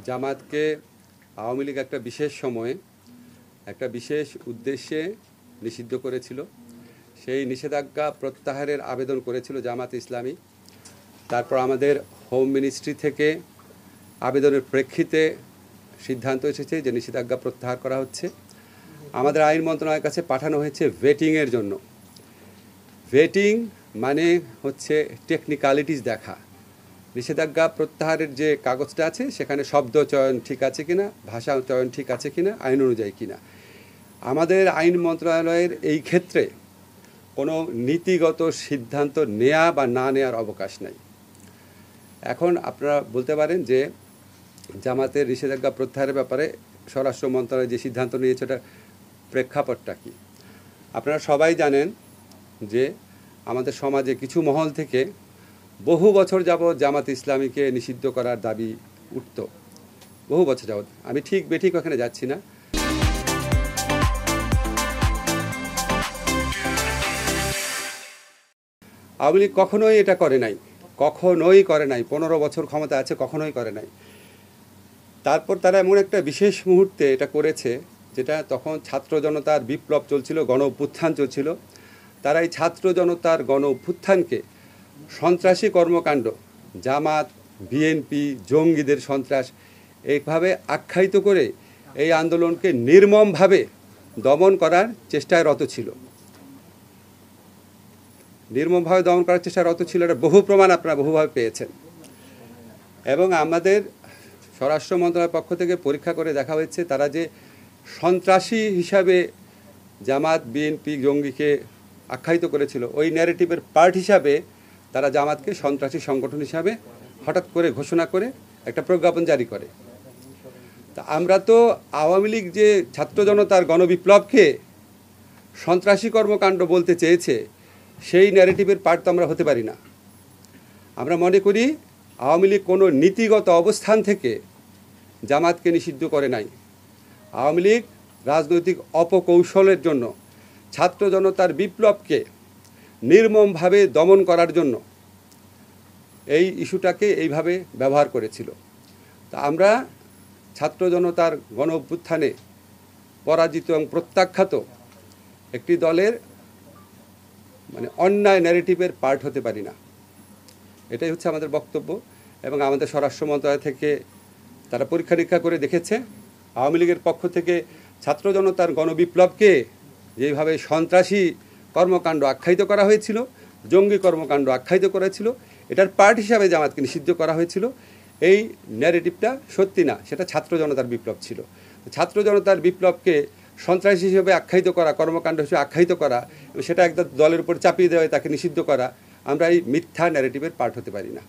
জামাতকে আওয়ামী লীগ একটা বিশেষ সময়ে একটা বিশেষ উদ্দেশ্যে নিষিদ্ধ করেছিল। সেই নিষেধাজ্ঞা প্রত্যাহারের আবেদন করেছিল জামাত ইসলামী। তারপর আমাদের হোম মিনিস্ট্রি থেকে আবেদনের প্রেক্ষিতে সিদ্ধান্ত এসেছে যে নিষেধাজ্ঞা প্রত্যাহার করা হচ্ছে। আমাদের আইন মন্ত্রণালয়ের কাছে পাঠানো হয়েছে ভেটিংয়ের জন্য। ভেটিং মানে হচ্ছে টেকনিক্যালিটিস দেখা। নিষেধাজ্ঞা প্রত্যাহারের যে কাগজটা আছে সেখানে শব্দ চয়ন ঠিক আছে কিনা, ভাষা চয়ন ঠিক আছে কিনা, আইন অনুযায়ী কিনা। আমাদের আইন মন্ত্রণালয়ের এই ক্ষেত্রে কোনো নীতিগত সিদ্ধান্ত নেয়া বা না নেয়ার অবকাশ নাই। এখন আপনারা বলতে পারেন যে জামাতের নিষেধাজ্ঞা প্রত্যাহারের ব্যাপারে স্বরাষ্ট্র মন্ত্রণালয় যে সিদ্ধান্ত নিয়েছে ওটার প্রেক্ষাপটটা কী। আপনারা সবাই জানেন যে আমাদের সমাজে কিছু মহল থেকে বহু বছর যাবৎ জামাত ইসলামীকে নিষিদ্ধ করার দাবি উঠত, বহু বছর যাবৎ। আমি ঠিক বেঠিক ওখানে যাচ্ছি না। আওয়ামী লীগ কখনোই এটা করে নাই, কখনোই করে নাই। 15 বছর ক্ষমতা আছে, কখনোই করে নাই। তারপর তারা এমন একটা বিশেষ মুহূর্তে এটা করেছে, যেটা তখন ছাত্র জনতার বিপ্লব চলছিল, গণ অভ্যুত্থান চলছিল। তারা এই ছাত্র জনতার গণ অভ্যুত্থানকে সন্ত্রাসী কর্মকাণ্ড, জামাত, বিএনপি, জঙ্গিদের সন্ত্রাস এইভাবে আখ্যায়িত করে এই আন্দোলনকে নির্মমভাবে দমন করার চেষ্টায় রত ছিল। নির্মমভাবে দমন করার চেষ্টায় রত ছিল, এটা বহু প্রমাণ আপনারা বহুভাবে পেয়েছেন। এবং আমাদের স্বরাষ্ট্র মন্ত্রণালয়ের পক্ষ থেকে পরীক্ষা করে দেখা হয়েছে তারা যে সন্ত্রাসী হিসাবে জামাত, বিএনপি, জঙ্গিকে আখ্যায়িত করেছিল, ওই ন্যারেটিভের পার্ট হিসাবে তারা জামাতকে সন্ত্রাসী সংগঠন হিসাবে হঠাৎ করে ঘোষণা করে একটা প্রজ্ঞাপন জারি করে। তা আমরা তো আওয়ামী লীগ যে ছাত্র জনতার গণবিপ্লবকে সন্ত্রাসী কর্মকাণ্ড বলতে চেয়েছে, সেই ন্যারেটিভের পার্ট তো আমরা হতে পারি না। আমরা মনে করি আওয়ামী লীগ কোনো নীতিগত অবস্থান থেকে জামাতকে নিষিদ্ধ করে নাই। আওয়ামী লীগ রাজনৈতিক অপকৌশলের জন্য ছাত্র জনতার বিপ্লবকে নির্মমভাবে দমন করার জন্য এই ইস্যুটাকে এইভাবে ব্যবহার করেছিল। তা আমরা ছাত্র জনতার গণ অভ্যুত্থানে পরাজিত এবং প্রত্যাখ্যাত একটি দলের অন্যায় ন্যারেটিভের পার্ট হতে পারি না। এটাই হচ্ছে আমাদের বক্তব্য। এবং আমাদের স্বরাষ্ট্র মন্ত্রণালয় থেকে তারা পরীক্ষা নিরীক্ষা করে দেখেছে আওয়ামী লীগের পক্ষ থেকে ছাত্র জনতার গণবিপ্লবকে যেভাবে সন্ত্রাসী কর্মকাণ্ড আখ্যায়িত করা হয়েছিল, জঙ্গি কর্মকাণ্ড আখ্যায়িত করেছিল, এটার পার্ট হিসাবে জামাতকে নিষিদ্ধ করা হয়েছিল। এই ন্যারেটিভটা সত্যি না, সেটা ছাত্র জনতার বিপ্লব ছিল। ছাত্র জনতার বিপ্লবকে সন্ত্রাসী হিসেবে আখ্যায়িত করা, কর্মকাণ্ড হিসেবে আখ্যায়িত করা, সেটা একদম দলের উপর চাপিয়ে দেওয়া, তাকে নিষিদ্ধ করা, আমরা এই মিথ্যা ন্যারেটিভের পার্ট হতে পারি না।